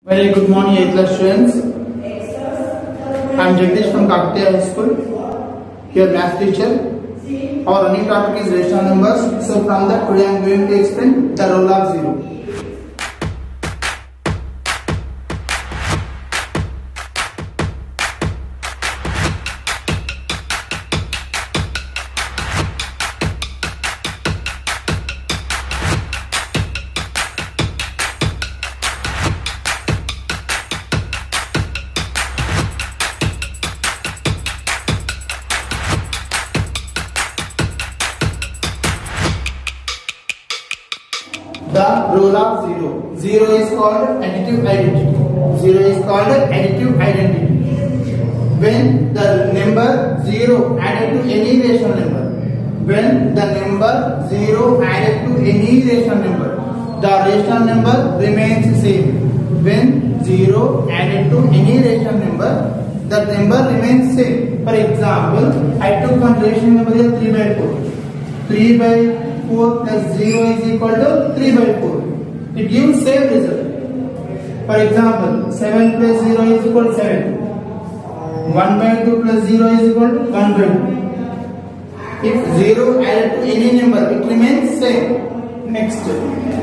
Very good morning, 8th class students. I am Jagdish from Kakatiya High School. Your math teacher. Our running topic is rational numbers. So from that, today I am going to explain the role of zero. The role of zero. Zero is called additive identity. Zero is called additive identity. When the number zero added to any rational number, when the number zero added to any rational number, the rational number remains same. When zero added to any rational number, the number remains same. For example, I took one rational number here 3 by 4. 3 by 4 plus 0 is equal to 3 by 4. It gives same result. For example, 7 plus 0 is equal to 7. 1 by 2 plus 0 is equal to 1 by 2. If 0 added to any number, it remains same. Next,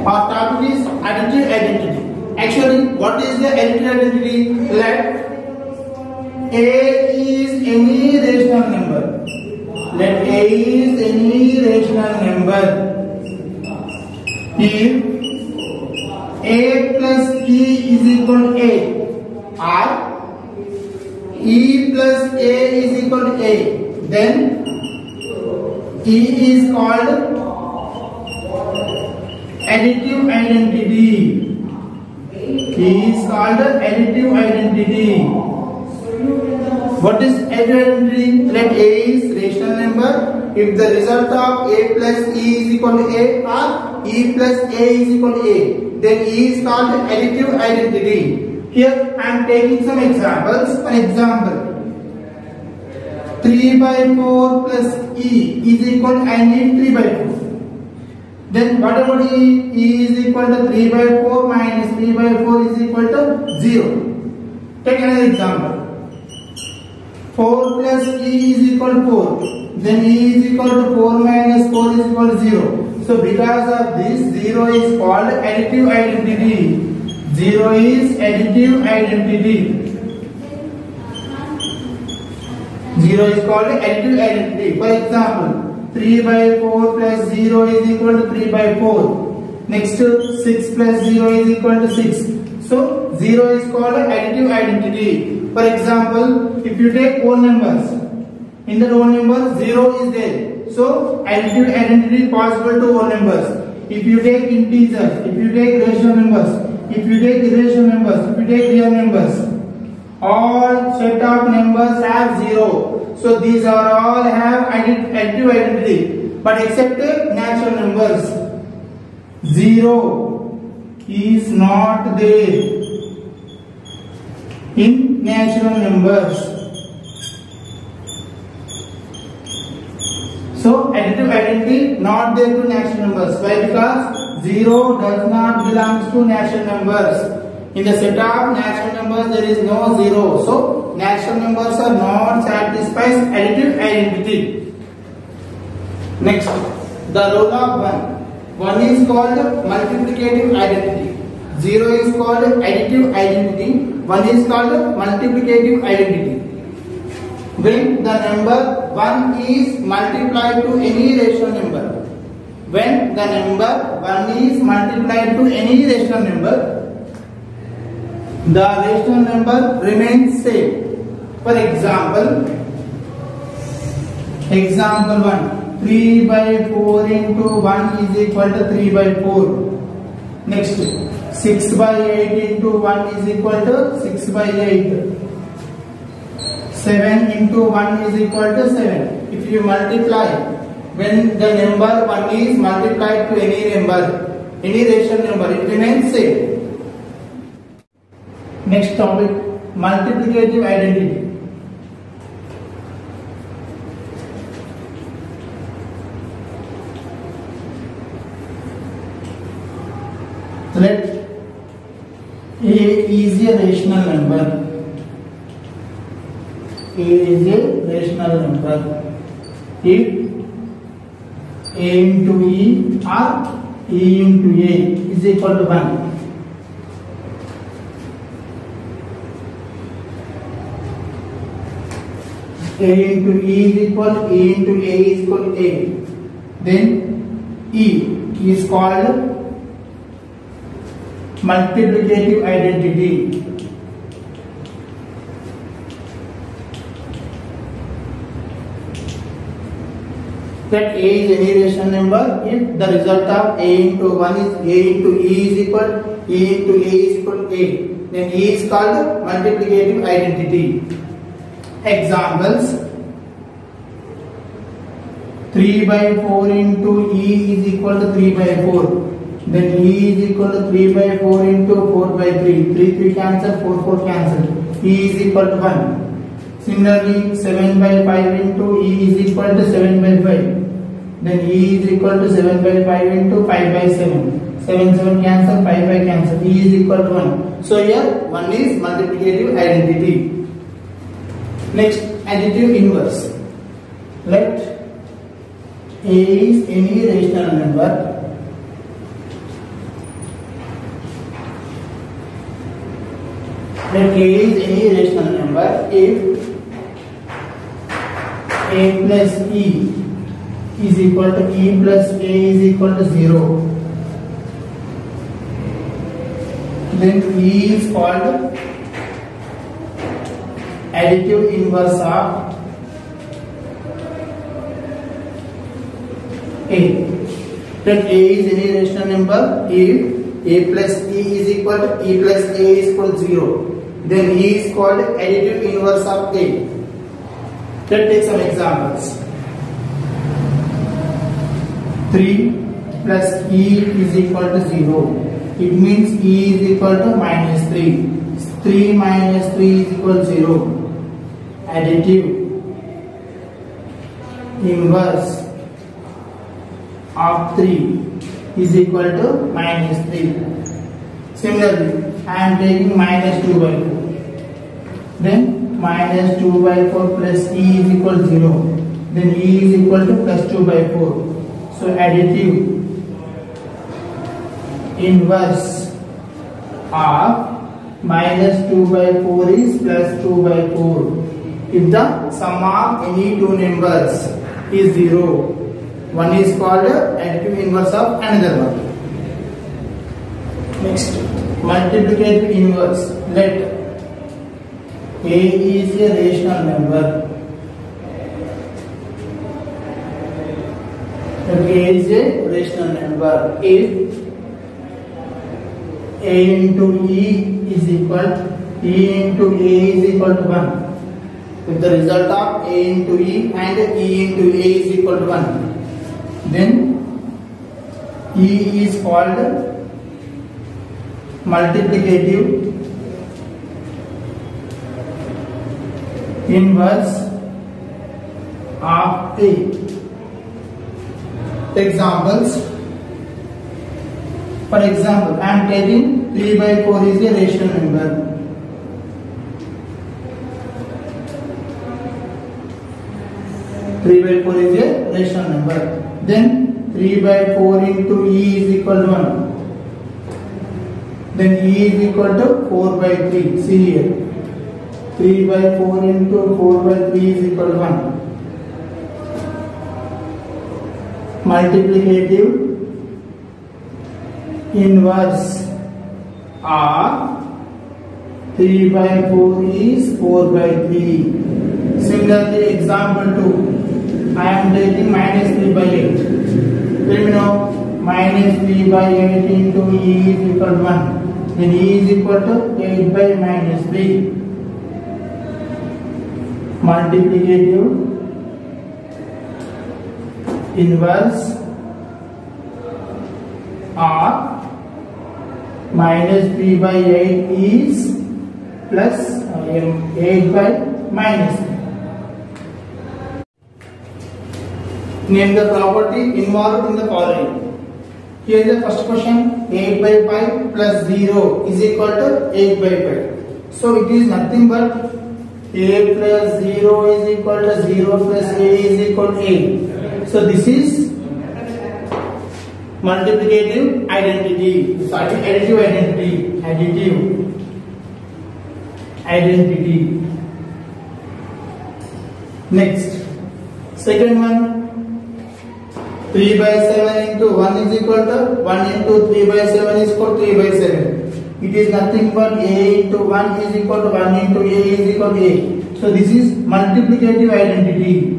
our topic is additive identity. Actually, what is the additive identity? Let A is any rational number. Let A is any rational number. If A plus E is equal to A or E plus A is equal to A, then E is called additive identity. E is called additive identity. What is additive identity? Let A is rational number. If the result of A plus E is equal to A or E plus A is equal to A, then E is called additive identity. Here I am taking some examples. For example, 3 by 4 plus E is equal to, I need 3 by 4. Then what about E? E is equal to 3 by 4 minus 3 by 4 is equal to 0. Take another example. 4 plus E is equal to 4. Then E is equal to 4 minus 4 is equal to 0. So because of this, 0 is called additive identity. 0 is additive identity. 0 is called additive identity. For example, 3 by 4 plus 0 is equal to 3 by 4. Next, 6 plus 0 is equal to 6. So 0 is called additive identity. For example, if you take whole numbers, in the whole number 0 is there. So additive identity is possible to whole numbers. If you take integers, if you take rational numbers, if you take irrational numbers, if you take real numbers, all set of numbers have 0. So these are all have additive identity. But except natural numbers, 0 is not there in natural numbers. So additive identity not there to natural numbers. Why? Because 0 does not belong to natural numbers. In the set of natural numbers there is no 0. So natural numbers are not satisfies additive identity. Next, the role of 1. 1 is called multiplicative identity. 0 is called additive identity. 1 is called multiplicative identity. When the number 1 is multiplied to any rational number, when the number 1 is multiplied to any rational number, the rational number remains same. For example, example 1, 3 by 4 into 1 is equal to 3 by 4. Next, 6 by 8 into 1 is equal to 6 by 8. 7 into 1 is equal to 7. If you multiply, when the number 1 is multiplied to any number, any rational number, it remains same. Next topic, multiplicative identity. Let A is a rational number. A is a rational number if A into E or E into A is equal to 1. A into E is equal, E into A is equal to A. Then E is called multiplicative identity. That A is any rational number if the result of A into 1 is A into E is equal, E into A is equal to A. Then E is called multiplicative identity. Examples: 3 by 4 into E is equal to 3 by 4. Then E is equal to 3 by 4 into 4 by 3. 3 cancel, 4 cancel. E is equal to 1. Similarly, 7 by 5 into E is equal to 7 by 5. Then E is equal to 7 by 5 into 5 by 7. 7 cancel, 5 cancel. E is equal to 1. So here 1 is multiplicative identity. Next, additive inverse. Let A is any rational number if A plus E is equal to E plus A is equal to 0. Then E is called additive inverse of A. That A is any rational number if A plus E is equal to E plus A is equal to 0. Then E is called additive inverse of A. Let's take some examples. 3 plus E is equal to 0. It means E is equal to minus 3. 3 minus 3 is equal to 0. Additive inverse of 3 is equal to minus 3. Similarly, I am taking minus 2 by 4. Then minus 2 by 4 plus E is equal to 0. Then E is equal to plus 2 by 4. So additive inverse of minus 2 by 4 is plus 2 by 4. If the sum of any two numbers is 0, one is called additive inverse of another one. Next, multiplicative inverse. Let A is a rational number. Let A is a rational number if A into E is equal, E into A is equal to 1. If the result of A into E and E into A is equal to 1, then E is called multiplicative inverse of A. Examples: for example, I am taking 3 by 4 is a rational number. Three by 4 is a rational number. Then 3 by 4 into E is equal to 1. Then E is equal to 4 by 3. See here. 3 by 4 into 4 by 3 is equal to 1. Multiplicative inverse of 3 by 4 is 4 by 3. Similarly, example 2. I am taking minus 3 by 8. Let me know minus 3 by 8 into E is equal to 1. Then E is equal to 8 by minus 3. Multiplicative inverse of minus 3 by 8 is plus 8 by minus 3. Name the property involved in the following. Here is the first question. 8 by 5 plus 0 is equal to 8 by 5. So it is nothing but 8 plus 0 is equal to 0 plus a is equal to 8. So this is multiplicative identity. Sorry, additive identity. Next, second one. 3 by 7 into 1 is equal to 1 into 3 by 7 is equal to 3 by 7. It is nothing but a into 1 is equal to 1 into a is equal to a. So this is multiplicative identity.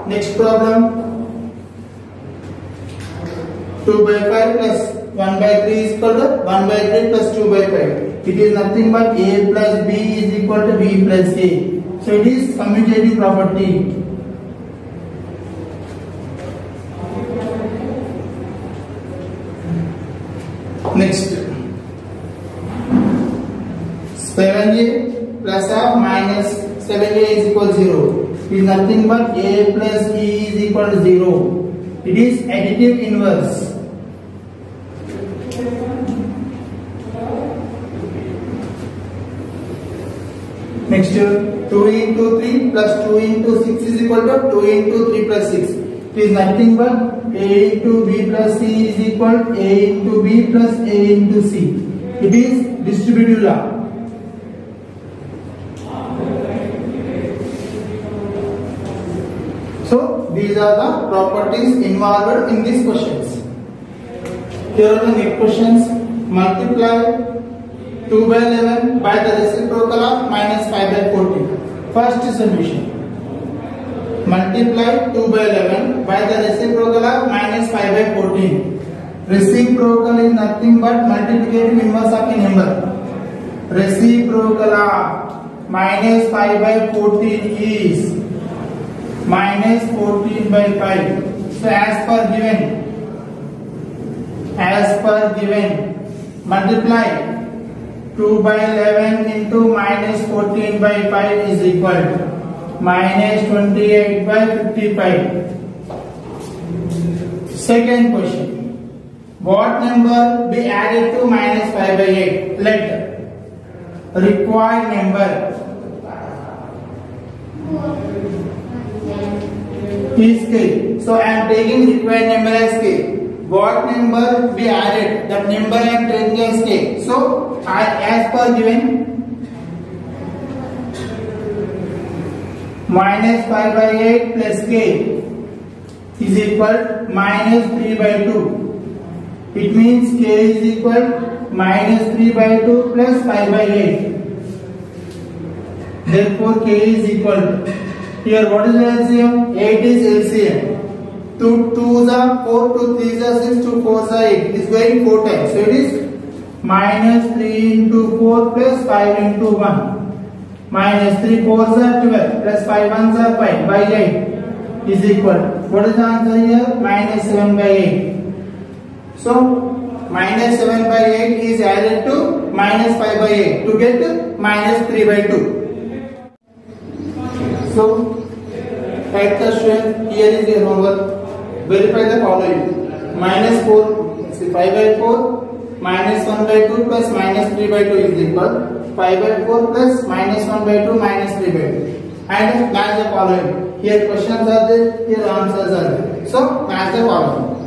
Next problem. 2 by 5 plus 1 by 3 is equal to 1 by 3 plus 2 by 5. It is nothing but a plus b is equal to b plus a. So it is commutative property. Next, 7a plus half minus 7a is equal to 0. It is nothing but a plus e is equal to 0. It is additive inverse. Next, 2 into 3 plus 2 into 6 is equal to 2 into 3 plus 6. It is nothing but a into b plus c is equal to a into b plus a into c. It is distributive law. So these are the properties involved in these questions. Here are the next questions. Multiply 2 by 11 by the reciprocal of minus 5 by 14. First solution. Multiply 2 by 11 by the reciprocal of minus 5 by 14. Reciprocal is nothing but multiplicative inverse of a number. Reciprocal of minus 5 by 14 is minus 14 by 5. So as per given, multiply 2 by 11 into minus 14 by 5 is equal to minus 28 by 55. Second question. What number be added to minus 5 by 8? Let required number is k. So I am taking required number as k. What number be added? That number I am taking as k. So as per given, minus 5 by 8 plus k is equal minus 3 by 2. It means k is equal minus 3 by 2 plus 5 by 8. Therefore k is equal. Here what is the LCM? 8 is LCM. 2 2s are 4, 2 3s are 6, 2 4s are 8. It is going 4 times. So it is minus 3 into 4 plus 5 into 1. Minus 3 4s are 12 plus 5 1s are 5 by 8 is equal. What is the answer here? Minus 7 by 8. So minus 7 by 8 is added to minus 5 by 8 to get minus 3 by 2. So write the student, here is your homework. Verify the following. Minus 5 by 4 minus 1 by 2 plus minus 3 by 2 is equal 5 by 4 plus minus 1 by 2 minus 3 by 2. And match the following. Here questions are there, here answers are there. So match the following.